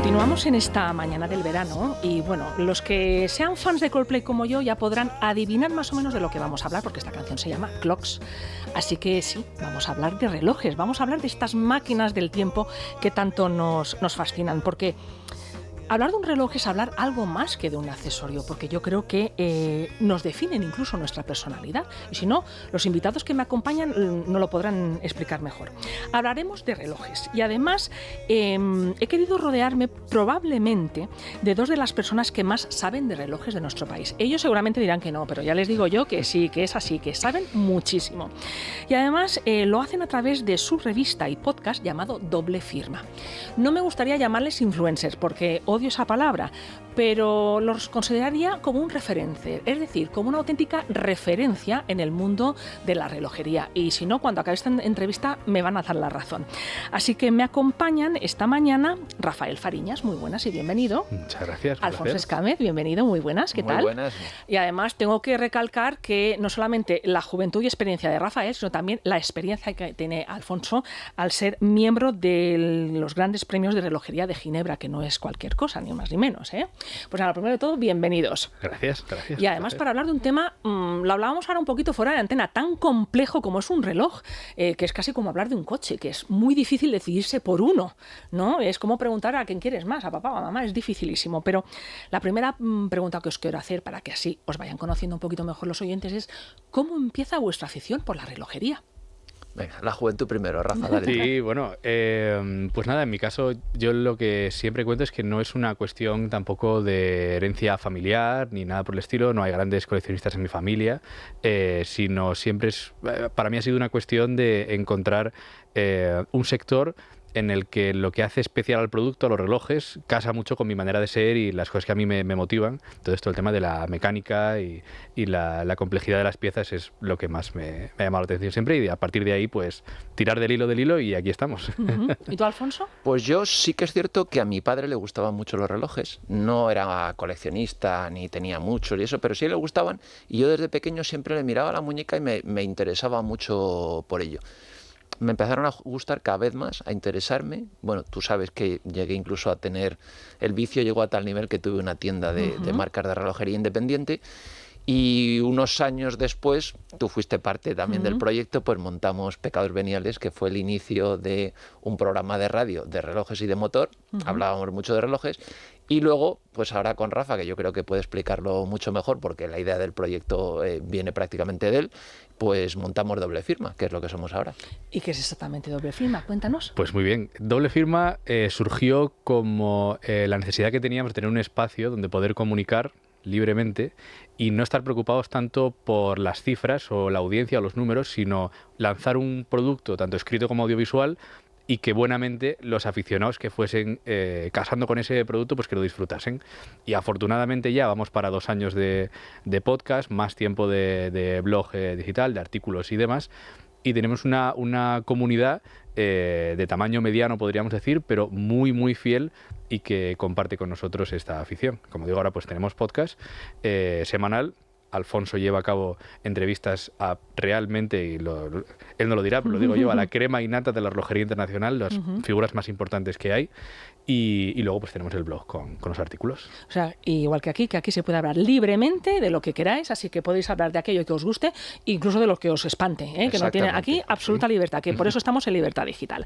Continuamos en esta mañana del verano y bueno, los que sean fans de Coldplay como yo ya podrán adivinar más o menos de lo que vamos a hablar porque esta canción se llama Clocks. Así que sí, vamos a hablar de relojes, vamos a hablar de estas máquinas del tiempo que tanto nos fascinan, porque hablar de un reloj es hablar algo más que de un accesorio, porque yo creo que nos definen incluso nuestra personalidad. Y si no, los invitados que me acompañan no lo podrán explicar mejor. Hablaremos de relojes y además he querido rodearme probablemente de dos de las personas que más saben de relojes de nuestro país. Ellos seguramente dirán que no, pero ya les digo yo que sí, que es así, que saben muchísimo. Y además lo hacen a través de su revista y podcast llamado Doble Firma. No me gustaría llamarles influencers porque odio esa palabra, pero los consideraría como un referente, es decir, como una auténtica referencia en el mundo de la relojería. Y si no, cuando acabe esta entrevista me van a dar la razón. Así que me acompañan esta mañana Rafael Fariñas, muy buenas y bienvenido. Muchas gracias. Alfonso Escámez, bienvenido, muy buenas, ¿qué tal? Muy buenas. Y además tengo que recalcar que no solamente la juventud y experiencia de Rafael, sino también la experiencia que tiene Alfonso al ser miembro de los grandes premios de relojería de Ginebra, que no es cualquier cosa, ni más ni menos, ¿eh? Pues nada, primero de todo, bienvenidos. Gracias. Y además para hablar de un tema, lo hablábamos ahora un poquito fuera de antena, tan complejo como es un reloj, que es casi como hablar de un coche, que es muy difícil decidirse por uno, ¿no? Es como preguntar a quién quieres más, a papá o a mamá, es dificilísimo. Pero la primera pregunta que os quiero hacer, para que así os vayan conociendo un poquito mejor los oyentes, es ¿cómo empieza vuestra afición por la relojería? Venga, la juventud primero, Rafa, dale. Sí, bueno, pues nada, en mi caso yo lo que siempre cuento es que no es una cuestión tampoco de herencia familiar ni nada por el estilo, no hay grandes coleccionistas en mi familia, sino siempre para mí ha sido una cuestión de encontrar un sector en el que lo que hace especial al producto, a los relojes, casa mucho con mi manera de ser y las cosas que a mí me motivan. Todo esto, el tema de la mecánica y la complejidad de las piezas es lo que más me ha llamado la atención siempre y a partir de ahí, pues, tirar del hilo y aquí estamos. Uh-huh. ¿Y tú, Alfonso? Pues yo sí que es cierto que a mi padre le gustaban mucho los relojes. No era coleccionista ni tenía muchos y eso, pero sí le gustaban y yo desde pequeño siempre le miraba la muñeca y me interesaba mucho por ello. Me empezaron a gustar cada vez más, a interesarme. Bueno, tú sabes que llegué incluso a tener... El vicio llegó a tal nivel que tuve una tienda de marcas de relojería independiente y unos años después, tú fuiste parte también del proyecto, pues montamos Pecados Veniales, que fue el inicio de un programa de radio de relojes y de motor. Hablábamos mucho de relojes. Y luego, pues ahora con Rafa, que yo creo que puede explicarlo mucho mejor, porque la idea del proyecto viene prácticamente de él, pues montamos Doble Firma, que es lo que somos ahora. ¿Y qué es exactamente Doble Firma? Cuéntanos. Pues muy bien, Doble Firma surgió como la necesidad que teníamos de tener un espacio donde poder comunicar libremente y no estar preocupados tanto por las cifras o la audiencia o los números, sino lanzar un producto tanto escrito como audiovisual y que buenamente los aficionados que fuesen casando con ese producto, pues que lo disfrutasen. Y afortunadamente ya vamos para 2 años de podcast, más tiempo de blog digital, de artículos y demás, y tenemos una comunidad de tamaño mediano, podríamos decir, pero muy, muy fiel y que comparte con nosotros esta afición. Como digo, ahora pues tenemos podcast semanal. Alfonso lleva a cabo entrevistas a realmente, y él no lo dirá, pero lo digo yo, a la crema innata de la relojería internacional, las figuras más importantes que hay, y luego pues tenemos el blog con los artículos. O sea, igual que aquí se puede hablar libremente de lo que queráis, así que podéis hablar de aquello que os guste, incluso de lo que os espante, que no tiene aquí absoluta libertad, que por eso estamos en libertad digital.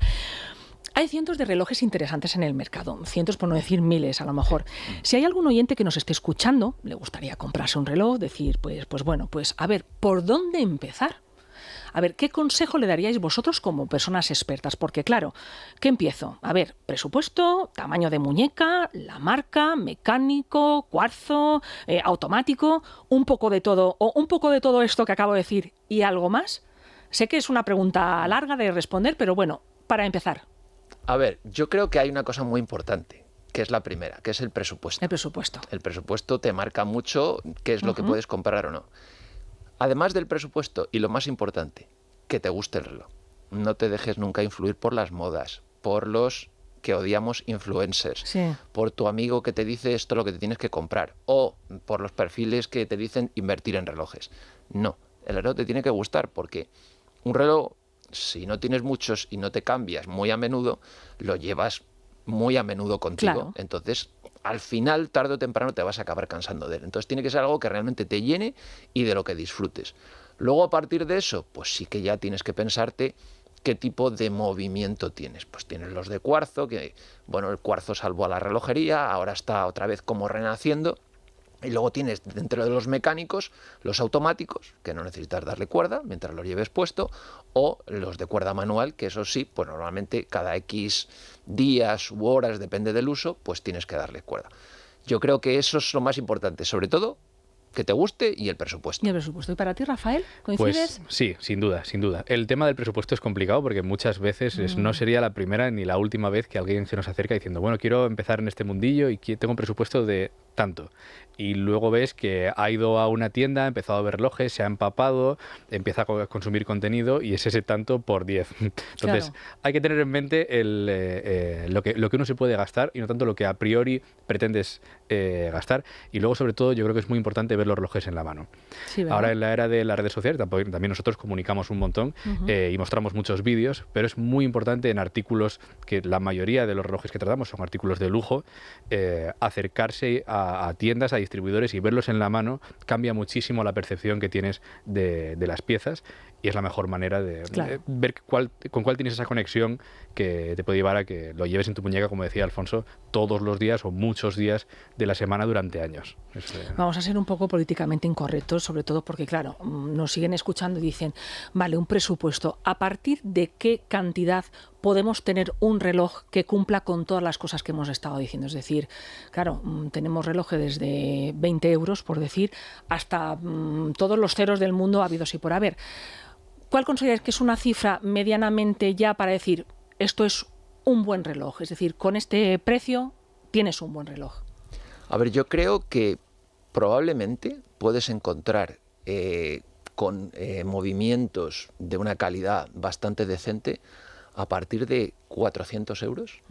Hay cientos de relojes interesantes en el mercado, cientos por no decir miles a lo mejor. Si hay algún oyente que nos esté escuchando, le gustaría comprarse un reloj, decir, pues bueno, pues a ver, ¿por dónde empezar? A ver, ¿qué consejo le daríais vosotros como personas expertas? Porque claro, ¿qué empiezo? A ver, presupuesto, tamaño de muñeca, la marca, mecánico, cuarzo, automático, un poco de todo, o un poco de todo esto que acabo de decir y algo más. Sé que es una pregunta larga de responder, pero bueno, para empezar. A ver, yo creo que hay una cosa muy importante, que es la primera, que es el presupuesto. El presupuesto. El presupuesto te marca mucho qué es lo que puedes comprar o no. Además del presupuesto, y lo más importante, que te guste el reloj. No te dejes nunca influir por las modas, por los que odiamos influencers, por tu amigo que te dice esto es lo que te tienes que comprar, o por los perfiles que te dicen invertir en relojes. No, el reloj te tiene que gustar porque un reloj, si no tienes muchos y no te cambias muy a menudo, lo llevas muy a menudo contigo. Claro. Entonces, al final, tarde o temprano, te vas a acabar cansando de él. Entonces, tiene que ser algo que realmente te llene y de lo que disfrutes. Luego, a partir de eso, pues sí que ya tienes que pensarte qué tipo de movimiento tienes. Pues tienes los de cuarzo, que, bueno, el cuarzo salvó a la relojería, ahora está otra vez como renaciendo. Y luego tienes dentro de los mecánicos los automáticos, que no necesitas darle cuerda mientras los lleves puesto, o los de cuerda manual, que eso sí, pues normalmente cada X días u horas, depende del uso, pues tienes que darle cuerda. Yo creo que eso es lo más importante, sobre todo que te guste y el presupuesto. ¿Y el presupuesto? ¿Y para ti, Rafael? ¿Coincides? Pues sí, sin duda, sin duda. El tema del presupuesto es complicado porque muchas veces no sería la primera ni la última vez que alguien se nos acerca diciendo, bueno, quiero empezar en este mundillo y tengo un presupuesto de tanto. Y luego ves que ha ido a una tienda, ha empezado a ver relojes, se ha empapado, empieza a consumir contenido y es ese tanto por 10. Entonces, hay que tener en mente lo que uno se puede gastar y no tanto lo que a priori pretendes gastar. Y luego, sobre todo, yo creo que es muy importante ver los relojes en la mano. Sí, ¿verdad? Ahora, en la era de las redes sociales, también nosotros comunicamos un montón y mostramos muchos vídeos, pero es muy importante en artículos, que la mayoría de los relojes que tratamos son artículos de lujo, acercarse a tiendas, a distribuidores y verlos en la mano cambia muchísimo la percepción que tienes de las piezas y es la mejor manera de ver con cuál tienes esa conexión que te puede llevar a que lo lleves en tu muñeca, como decía Alfonso, todos los días o muchos días de la semana durante años. Vamos a ser un poco políticamente incorrectos, sobre todo porque, claro, nos siguen escuchando y dicen, vale, un presupuesto, ¿a partir de qué cantidad podemos tener un reloj que cumpla con todas las cosas que hemos estado diciendo? Es decir, claro, tenemos relojes desde 20 euros, por decir, hasta todos los ceros del mundo habidos y por haber. ¿Cuál consideráis que es una cifra medianamente ya para decir, esto es un buen reloj? Es decir, con este precio tienes un buen reloj. A ver, yo creo que probablemente puedes encontrar con movimientos de una calidad bastante decente a partir de 400 euros,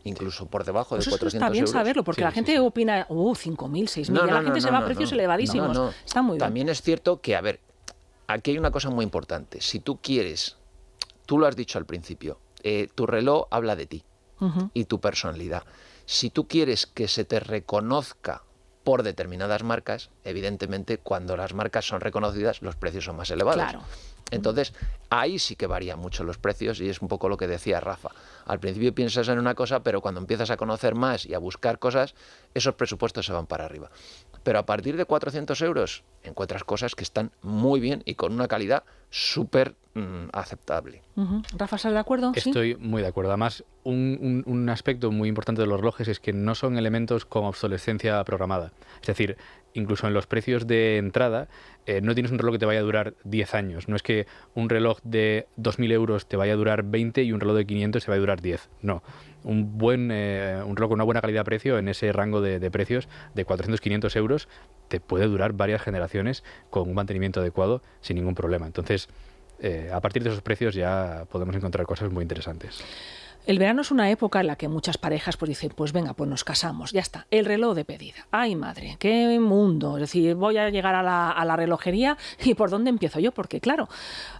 incluso por debajo de 400 euros. Está bien saberlo, porque la gente opina, 5.000, 6.000, ya la gente se va a precios elevadísimos. Está muy bien. También es cierto que, a ver, aquí hay una cosa muy importante. Si tú quieres, tú lo has dicho al principio, tu reloj habla de ti y tu personalidad. Si tú quieres que se te reconozca por determinadas marcas, evidentemente cuando las marcas son reconocidas los precios son más elevados. Claro. Entonces, ahí sí que varían mucho los precios y es un poco lo que decía Rafa. Al principio piensas en una cosa, pero cuando empiezas a conocer más y a buscar cosas, esos presupuestos se van para arriba. Pero a partir de 400 euros encuentras cosas que están muy bien y con una calidad súper aceptable. Rafa, ¿estás de acuerdo? Estoy muy de acuerdo. Además, un aspecto muy importante de los relojes es que no son elementos con obsolescencia programada. Es decir, incluso en los precios de entrada, no tienes un reloj que te vaya a durar 10 años. No es que un reloj de 2.000 euros te vaya a durar 20 y un reloj de 500 te vaya a durar 10. No. Un reloj con una buena calidad-precio en ese rango de precios de 400-500 euros te puede durar varias generaciones con un mantenimiento adecuado sin ningún problema. Entonces, a partir de esos precios ya podemos encontrar cosas muy interesantes. El verano es una época en la que muchas parejas pues dicen, pues venga, pues nos casamos, ya está, el reloj de pedida. ¡Ay, madre! ¡Qué mundo! Es decir, voy a llegar a la relojería y ¿por dónde empiezo yo? Porque, claro,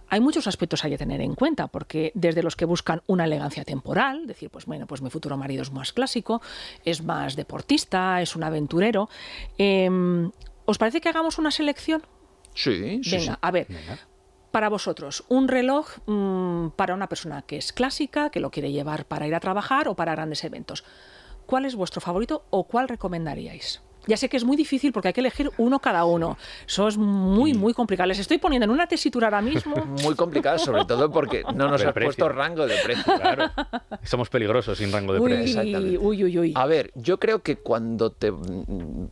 hay muchos aspectos hay que tener en cuenta, porque desde los que buscan una elegancia temporal, decir, pues bueno, pues mi futuro marido es más clásico, es más deportista, es un aventurero. ¿Os parece que hagamos una selección? Sí. Venga, a ver. Venga. Para vosotros, un reloj para una persona que es clásica, que lo quiere llevar para ir a trabajar o para grandes eventos. ¿Cuál es vuestro favorito o cuál recomendaríais? Ya sé que es muy difícil porque hay que elegir uno cada uno. Eso es muy, muy complicado. Les estoy poniendo en una tesitura ahora mismo. Muy complicado, sobre todo porque no nos has puesto rango de precio. Claro. Somos peligrosos sin rango de precio. Exactamente. Uy. A ver, yo creo que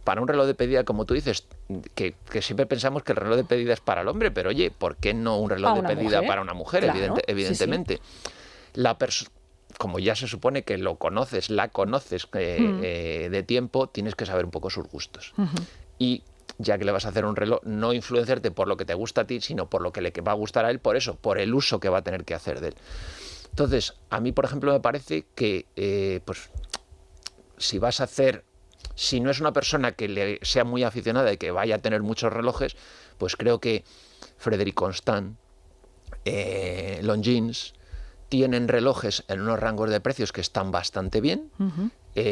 para un reloj de pedida, como tú dices, que siempre pensamos que el reloj de pedida es para el hombre, pero oye, ¿por qué no un reloj de pedida para una mujer? Claro, evidentemente. Sí. Como ya se supone que la conoces de tiempo, tienes que saber un poco sus gustos. Y ya que le vas a hacer un reloj, no influenciarte por lo que te gusta a ti, sino por lo que le va a gustar a él, por el uso que va a tener que hacer de él. Entonces, a mí, por ejemplo, me parece que pues si no es una persona que le sea muy aficionada y que vaya a tener muchos relojes, pues creo que Frédéric Constant, Longines, tienen relojes en unos rangos de precios que están bastante bien,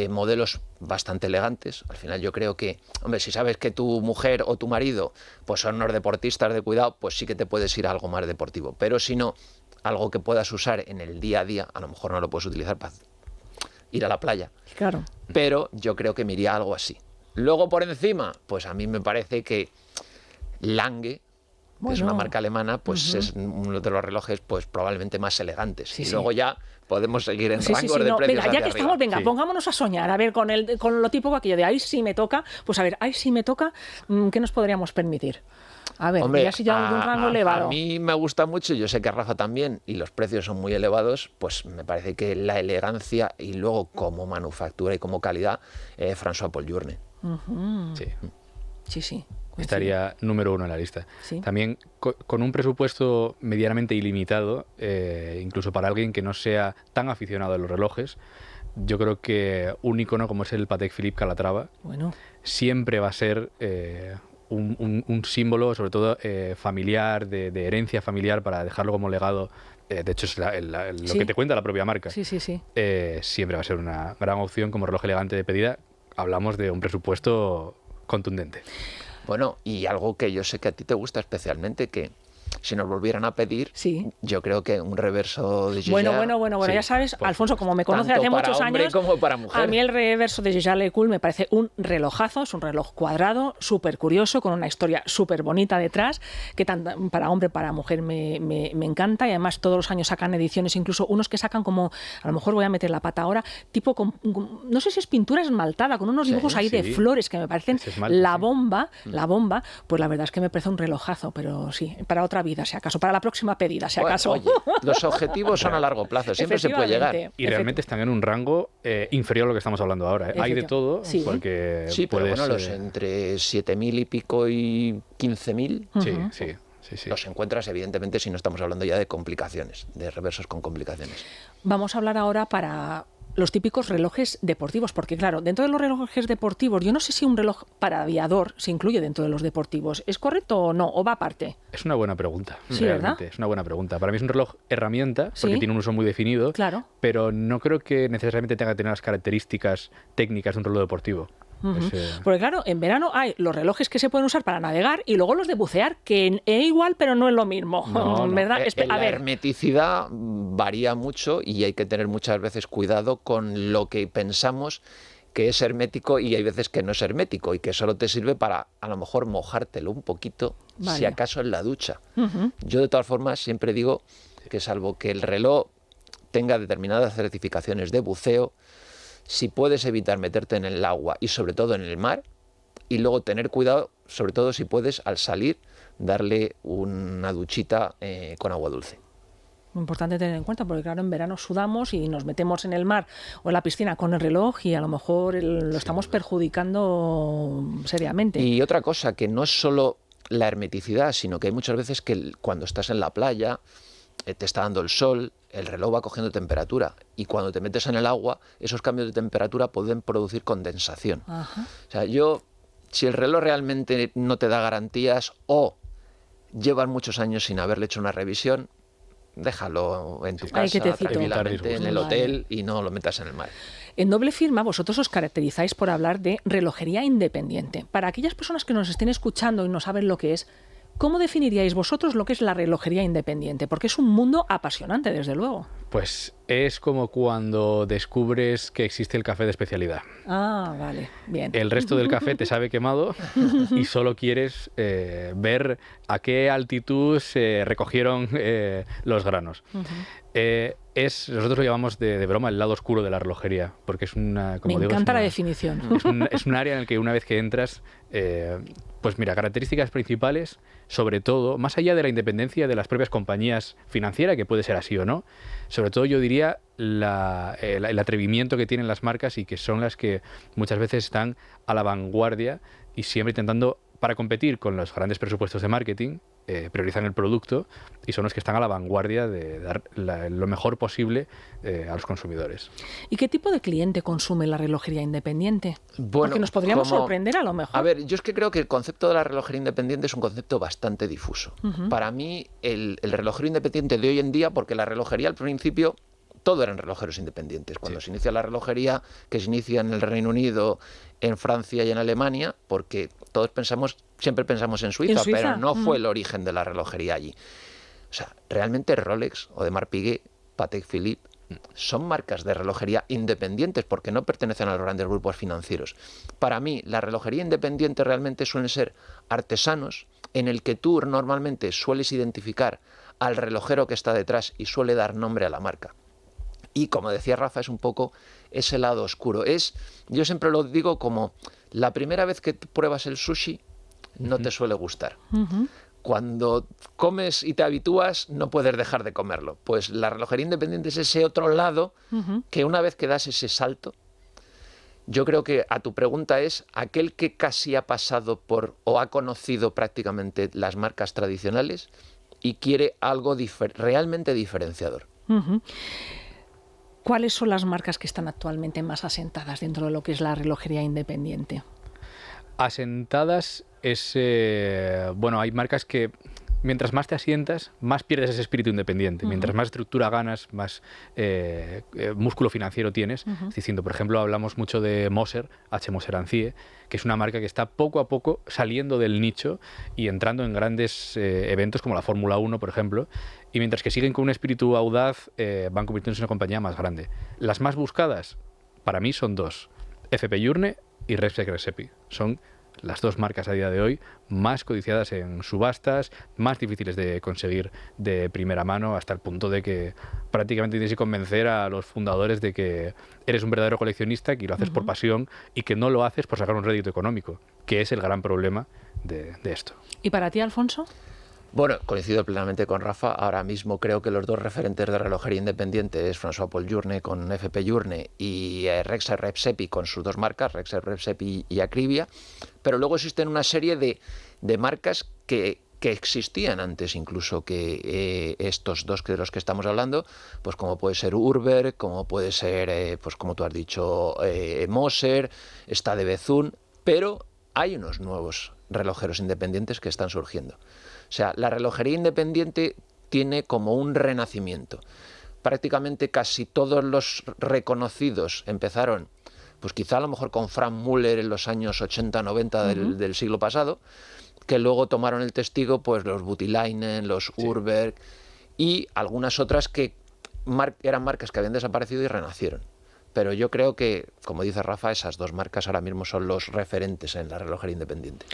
modelos bastante elegantes. Al final yo creo que, hombre, si sabes que tu mujer o tu marido pues son unos deportistas de cuidado, pues sí que te puedes ir a algo más deportivo. Pero si no, algo que puedas usar en el día a día, a lo mejor no lo puedes utilizar para ir a la playa. Claro. Pero yo creo que me iría a algo así. Luego por encima, pues a mí me parece que Lange, que es una marca alemana, pues es uno de los relojes pues probablemente más elegantes. Sí, y sí. luego ya podemos seguir en rangos de precios venga, ya hacia que arriba. estamos, venga, Sí. pongámonos a soñar, a ver, con lo típico aquello de ahí sí me toca, pues a ver, ahí sí me toca, ¿qué nos podríamos permitir? A ver, Hombre, ya si ya de un rango elevado. A mí me gusta mucho, yo sé que a Rafa también, y los precios son muy elevados, pues me parece que la elegancia y luego como manufactura y como calidad, François Paul Journe. Sí. Sí, sí. coincido. Estaría número 1 en la lista. Sí. También con un presupuesto medianamente ilimitado, incluso para alguien que no sea tan aficionado a los relojes, yo creo que un icono como es el Patek Philippe Calatrava Bueno, siempre va a ser un símbolo, sobre todo familiar, de herencia familiar, para dejarlo como legado. De hecho, es lo Sí. que te cuenta la propia marca. sí, sí, sí. Siempre va a ser una gran opción como reloj elegante de pedida. Hablamos de un presupuesto contundente. Bueno, y algo que yo sé que a ti te gusta especialmente, que si nos volvieran a pedir, Sí. yo creo que un reverso de Giger, Bueno, sí, ya sabes, por Alfonso, como me conoce tanto hace para muchos hombre años, como para mujer. a mí el reverso de Jaeger LeCoultre me parece un relojazo, es un reloj cuadrado, súper curioso, con una historia súper bonita detrás, que tanto para hombre, para mujer me encanta, y además todos los años sacan ediciones, incluso unos que sacan como, a lo mejor voy a meter la pata ahora, tipo, no sé si es pintura esmaltada, con unos Sí, dibujos ahí de sí. flores que me parecen Ese esmalte, la sí. bomba, pues la verdad es que me parece un relojazo, pero sí, para otra vida, si acaso, para la próxima pedida, si Bueno, acaso. oye, los objetivos son a largo plazo, siempre se puede llegar. Efectivamente. Y realmente están en un rango inferior a lo que estamos hablando ahora. Hay de todo, Sí. porque Sí, pero puedes, bueno, los entre 7.000 y pico y 15.000 Sí. los encuentras, evidentemente, si no estamos hablando ya de complicaciones, de reversos con complicaciones. Vamos a hablar ahora para los típicos relojes deportivos, porque claro, dentro de los relojes deportivos, yo no sé si un reloj para aviador se incluye dentro de los deportivos. ¿Es correcto o no? ¿O va aparte? Es una buena pregunta, Sí, realmente. ¿verdad? Es una buena pregunta. Para mí es un reloj herramienta, porque Sí. tiene un uso muy definido, Claro. pero no creo que necesariamente tenga que tener las características técnicas de un reloj deportivo. Ujú. Es, Porque claro, en verano hay los relojes que se pueden usar para navegar y luego los de bucear, que es igual, pero no es lo mismo. No, no. ¿Verdad? A La ver, hermeticidad varía mucho y hay que tener muchas veces cuidado con lo que pensamos que es hermético y hay veces que no es hermético y que solo te sirve para a lo mejor mojártelo un poquito, Vale. si acaso en la ducha. ujú, Yo de todas formas siempre digo que salvo que el reloj tenga determinadas certificaciones de buceo, si puedes evitar meterte en el agua y sobre todo en el mar, y luego tener cuidado, sobre todo si puedes al salir, darle una duchita con agua dulce. muy importante tener en cuenta, porque claro, en verano sudamos y nos metemos en el mar o en la piscina con el reloj y a lo mejor lo estamos perjudicando seriamente. Y otra cosa, que no es solo la hermeticidad, sino que hay muchas veces que cuando estás en la playa, te está dando el sol, el reloj va cogiendo temperatura y cuando te metes en el agua, esos cambios de temperatura pueden producir condensación. Ajá. O sea, si el reloj realmente no te da garantías o llevan muchos años sin haberle hecho una revisión, déjalo en tu Ay, casa, quietecito. tranquilamente, en el Vale. hotel y no lo metas en el mar. En Doble Firma vosotros os caracterizáis por hablar de relojería independiente. Para aquellas personas que nos estén escuchando y no saben lo que es, ¿cómo definiríais vosotros lo que es la relojería independiente? Porque es un mundo apasionante, desde luego. pues es como cuando descubres que existe el café de especialidad. Ah, vale, bien. El resto del café te sabe quemado y solo quieres ver a qué altitud se recogieron los granos. Nosotros lo llamamos de broma el lado oscuro de la relojería, porque es una... Como Me digo, encanta es la una- definición. es un área en el que una vez que entras, pues mira, características principales, sobre todo, más allá de la independencia de las propias compañías financieras, que puede ser así o no, sobre todo yo diría el atrevimiento que tienen las marcas y que son las que muchas veces están a la vanguardia y siempre intentando, para competir con los grandes presupuestos de marketing, priorizan el producto y son los que están a la vanguardia de dar lo mejor posible a los consumidores. ¿Y qué tipo de cliente consume la relojería independiente? Bueno, porque nos podríamos sorprender a lo mejor. A ver, yo es que creo que el concepto de la relojería independiente es un concepto bastante difuso. Para mí, el relojero independiente de hoy en día, porque la relojería al principio todo eran relojeros independientes. Cuando se inicia la relojería, que se inicia en el Reino Unido, en Francia y en Alemania, porque todos siempre pensamos en Suiza, pero no fue el origen de la relojería allí. O sea, realmente Rolex, Audemars Piguet, Patek Philippe, son marcas de relojería independientes porque no pertenecen a los grandes grupos financieros. Para mí, la relojería independiente realmente suelen ser artesanos en el que tú normalmente sueles identificar al relojero que está detrás y suele dar nombre a la marca. Y como decía Rafa, es un poco ese lado oscuro. Yo siempre lo digo como la primera vez que pruebas el sushi no te suele gustar. Cuando comes y te habitúas no puedes dejar de comerlo. Pues la relojería independiente es ese otro lado que una vez que das ese salto, yo creo que a tu pregunta es aquel que casi ha pasado por o ha conocido prácticamente las marcas tradicionales y quiere algo realmente diferenciador. ¿Cuáles son las marcas que están actualmente más asentadas dentro de lo que es la relojería independiente? Asentadas hay marcas que mientras más te asientas, más pierdes ese espíritu independiente. Mientras más estructura ganas, más músculo financiero tienes. Diciendo, por ejemplo, hablamos mucho de Moser, H. Moser & Cie, que es una marca que está poco a poco saliendo del nicho y entrando en grandes eventos como la Fórmula 1, por ejemplo. Y mientras que siguen con un espíritu audaz, van convirtiéndose en una compañía más grande. Las más buscadas, para mí, son dos. FP Journe y Rebsac Rexepi. Son las dos marcas a día de hoy más codiciadas en subastas, más difíciles de conseguir de primera mano, hasta el punto de que prácticamente tienes que convencer a los fundadores de que eres un verdadero coleccionista, que lo haces por pasión y que no lo haces por sacar un rédito económico, que es el gran problema de esto. ¿Y para ti, Alfonso? Bueno, coincido plenamente con Rafa. Ahora mismo creo que los dos referentes de relojería independiente es François-Paul Journe con FP Journe y Rebsac Rexepi con sus dos marcas, Rebsac Rexepi y Acrivia. Pero luego existen una serie de marcas que existían antes incluso que estos dos de los que estamos hablando, pues como puede ser Urberg, como puede ser, pues como tú has dicho, Moser, está de Bezun, pero hay unos nuevos relojeros independientes que están surgiendo. O sea, la relojería independiente tiene como un renacimiento. Prácticamente casi todos los reconocidos empezaron, pues quizá a lo mejor con Frank Muller en los años 80-90 del siglo pasado, que luego tomaron el testigo pues los Butilainen, los Urberg y algunas otras que eran marcas que habían desaparecido y renacieron. Pero yo creo que, como dice Rafa, esas dos marcas ahora mismo son los referentes en la relojería independiente.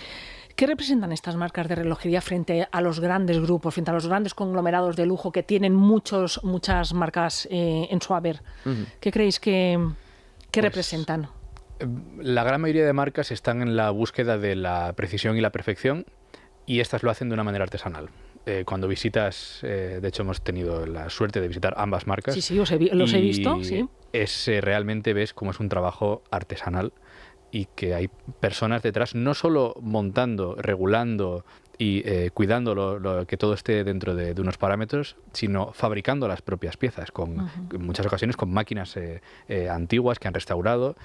¿Qué representan estas marcas de relojería frente a los grandes grupos, frente a los grandes conglomerados de lujo que tienen muchas marcas en su haber? ¿Qué creéis que representan? La gran mayoría de marcas están en la búsqueda de la precisión y la perfección, y estas lo hacen de una manera artesanal. Cuando visitas, de hecho hemos tenido la suerte de visitar ambas marcas. Sí, los he visto, sí. Realmente ves cómo es un trabajo artesanal y que hay personas detrás, no solo montando, regulando y cuidando que todo esté dentro de unos parámetros, sino fabricando las propias piezas, en muchas ocasiones con máquinas antiguas que han restaurado.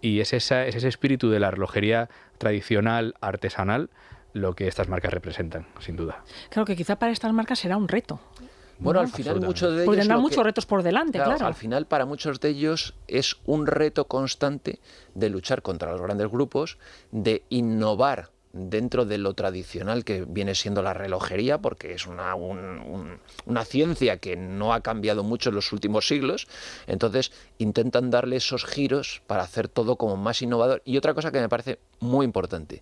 Y es ese espíritu de la relojería tradicional, artesanal, lo que estas marcas representan, sin duda. Claro que quizá para estas marcas será un reto. Bueno, al final muchos de ellos... Porque tendrán muchos retos por delante, claro. Al final para muchos de ellos es un reto constante de luchar contra los grandes grupos, de innovar dentro de lo tradicional que viene siendo la relojería, porque es una ciencia que no ha cambiado mucho en los últimos siglos. Entonces intentan darle esos giros para hacer todo como más innovador. Y otra cosa que me parece muy importante,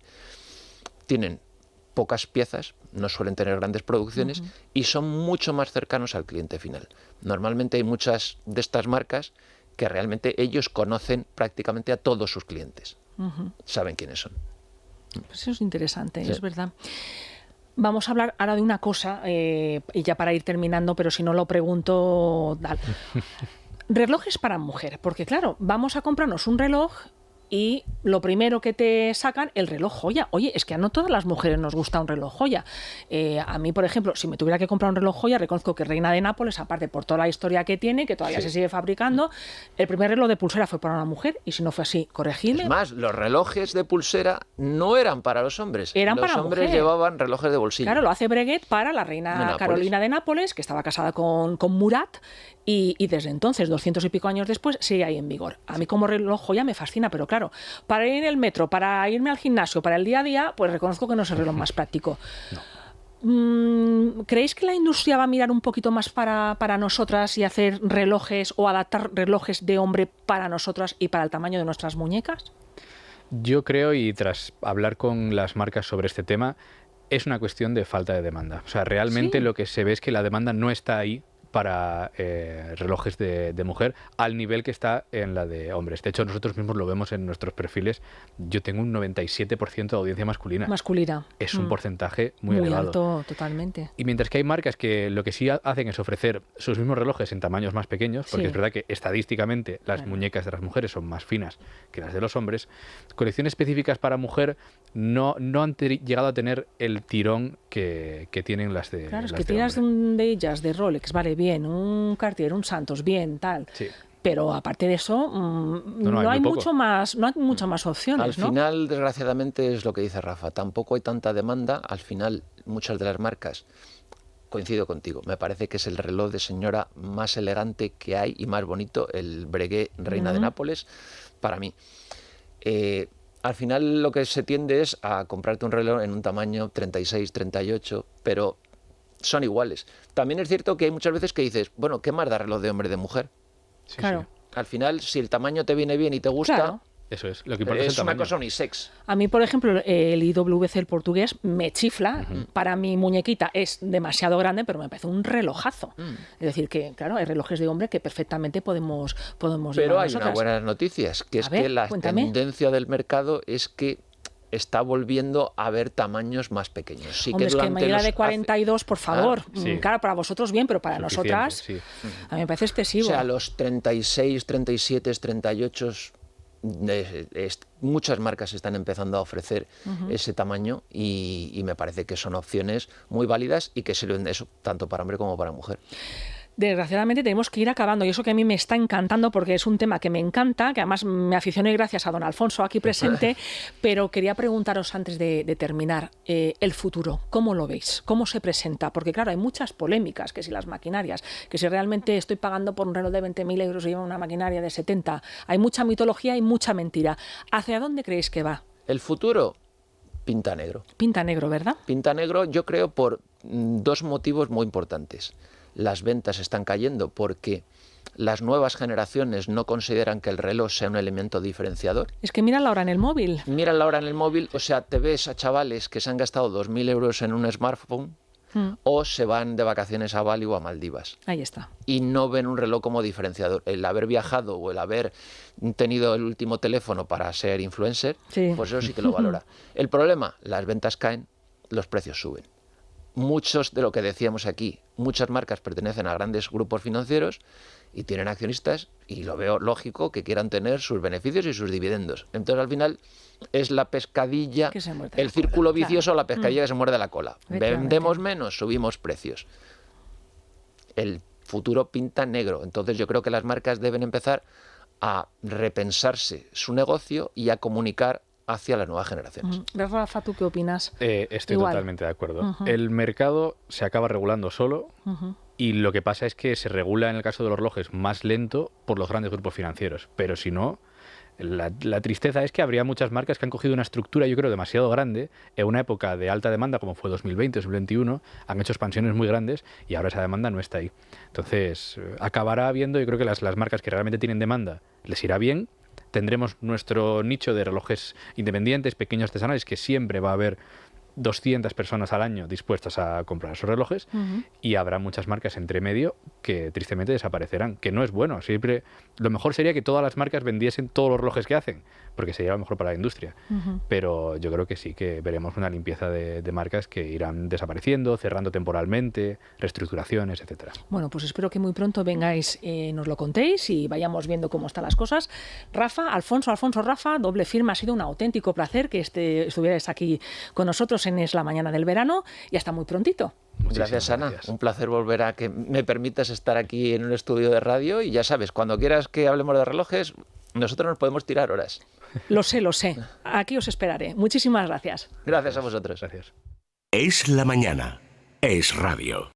tienen pocas piezas, no suelen tener grandes producciones y son mucho más cercanos al cliente final. Normalmente hay muchas de estas marcas que realmente ellos conocen prácticamente a todos sus clientes. Saben quiénes son. Pues eso es interesante, sí. Es verdad. Vamos a hablar ahora de una cosa, y ya para ir terminando, pero si no lo pregunto... Relojes para mujer, porque claro, vamos a comprarnos un reloj y lo primero que te sacan, el reloj joya. Oye, es que a no todas las mujeres nos gusta un reloj joya. A mí, por ejemplo, si me tuviera que comprar un reloj joya, reconozco que Reina de Nápoles, aparte por toda la historia que tiene, que todavía se sigue fabricando, el primer reloj de pulsera fue para una mujer, y si no fue así, corregidme. Es más, los relojes de pulsera no eran para los hombres. Eran los para hombres mujer. llevaban relojes de bolsillo. Claro, lo hace Breguet para la reina Carolina de Nápoles, que estaba casada con Murat, y desde entonces, 200 y pico años después, sigue ahí en vigor. A mí como reloj joya me fascina, pero claro, para ir en el metro, para irme al gimnasio, para el día a día, pues reconozco que no es el reloj más práctico. ¿Creéis que la industria va a mirar un poquito más para nosotras y hacer relojes o adaptar relojes de hombre para nosotras y para el tamaño de nuestras muñecas? Yo creo, y tras hablar con las marcas sobre este tema, es una cuestión de falta de demanda. O sea, realmente lo que se ve es que la demanda no está ahí para relojes de mujer al nivel que está en la de hombres. De hecho, nosotros mismos lo vemos en nuestros perfiles. Yo tengo un 97% de audiencia masculina. Masculina. Es un porcentaje muy elevado. Alto, totalmente. Y mientras que hay marcas que lo que sí hacen es ofrecer sus mismos relojes en tamaños más pequeños, porque es verdad que estadísticamente las muñecas de las mujeres son más finas que las de los hombres, colecciones específicas para mujer no han llegado a tener el tirón que tienen las de Claro, es las que de tiras hombre. de ellas, de Rolex, vale, bien, un Cartier, un Santos, bien, tal. Sí. Pero aparte de eso, no hay mucho más, no hay muchas más opciones, Al final, desgraciadamente, es lo que dice Rafa. Tampoco hay tanta demanda. Al final, muchas de las marcas, coincido contigo, me parece que es el reloj de señora más elegante que hay y más bonito, el Breguet Reina de Nápoles, para mí. Al final lo que se tiende es a comprarte un reloj en un tamaño 36, 38, pero son iguales. También es cierto que hay muchas veces que dices, bueno, ¿qué más da reloj de hombre y de mujer? Sí, Claro. sí. Al final, si el tamaño te viene bien y te gusta, Claro. Eso es. Lo que importa es es el una tamaño. cosa unisex. A mí, por ejemplo, el IWC, el portugués, me chifla. Para mi muñequita es demasiado grande, pero me parece un relojazo. Es decir, que claro, hay relojes de hombre que perfectamente podemos Pero llevar hay nosotras. unas buenas noticias, que A es ver, que la cuéntame. tendencia del mercado es que está volviendo a haber tamaños más pequeños. Sí Hombre, es que durante medida los de 42, por favor. sí. Claro, para vosotros bien, pero para Suficiente, nosotras, sí. a mí me parece O excesivo. sea, los 36, 37, 38, muchas marcas están empezando a ofrecer ese tamaño y me parece que son opciones muy válidas y que sirven de eso tanto para hombre como para mujer. Desgraciadamente tenemos que ir acabando, y eso que a mí me está encantando porque es un tema que me encanta, que además me aficioné gracias a don Alfonso aquí presente, pero quería preguntaros antes de terminar, el futuro, ¿cómo lo veis? ¿Cómo se presenta? Porque claro, hay muchas polémicas, que si las maquinarias, que si realmente estoy pagando por un reloj de 20.000 euros y llevo una maquinaria de 70, hay mucha mitología y mucha mentira. ¿Hacia dónde creéis que va? El futuro pinta negro. Pinta negro, ¿verdad? Pinta negro, yo creo, por dos motivos muy importantes. Las ventas están cayendo porque las nuevas generaciones no consideran que el reloj sea un elemento diferenciador. Es que mira la hora en el móvil. Mira la hora en el móvil, o sea, te ves a chavales que se han gastado 2.000 euros en un smartphone o se van de vacaciones a Bali o a Maldivas Ahí está. y no ven un reloj como diferenciador. El haber viajado o el haber tenido el último teléfono para ser influencer, Sí. pues eso sí que lo valora. El problema, las ventas caen, los precios suben. Muchos de lo que decíamos aquí, muchas marcas pertenecen a grandes grupos financieros y tienen accionistas y lo veo lógico que quieran tener sus beneficios y sus dividendos. Entonces al final es la pescadilla, Que se muerde la el círculo cola, vicioso, claro. la pescadilla que se muerde la cola. Efectivamente. Vendemos menos, subimos precios. El futuro pinta negro. Entonces yo creo que las marcas deben empezar a repensarse su negocio y a comunicar hacia las nuevas generaciones. Rafa, ¿tú qué opinas? Estoy Igual. totalmente de acuerdo. El mercado se acaba regulando solo y lo que pasa es que se regula en el caso de los relojes más lento por los grandes grupos financieros. Pero si no, la tristeza es que habría muchas marcas que han cogido una estructura, yo creo, demasiado grande en una época de alta demanda como fue 2020, 2021, han hecho expansiones muy grandes y ahora esa demanda no está ahí. Entonces, acabará habiendo, yo creo que las marcas que realmente tienen demanda les irá bien. Tendremos nuestro nicho de relojes independientes, pequeños artesanales, que siempre va a haber 200 personas al año dispuestas a comprar esos relojes y habrá muchas marcas entre medio que tristemente desaparecerán, que no es bueno. Siempre lo mejor sería que todas las marcas vendiesen todos los relojes que hacen, porque sería lo mejor para la industria. Pero yo creo que sí que veremos una limpieza de marcas que irán desapareciendo, cerrando temporalmente, reestructuraciones, etcétera. Bueno, pues espero que muy pronto vengáis, nos lo contéis y vayamos viendo cómo están las cosas. Rafa, Alfonso, Rafa, doble firma, ha sido un auténtico placer que estuvierais aquí con nosotros en Es la Mañana del Verano y hasta muy prontito. Gracias, Ana. Un placer volver a que me permitas estar aquí en un estudio de radio y ya sabes, cuando quieras que hablemos de relojes, nosotros nos podemos tirar horas. Lo sé. Aquí os esperaré. Muchísimas gracias. Gracias a vosotros. Gracias. Es la mañana. Es radio.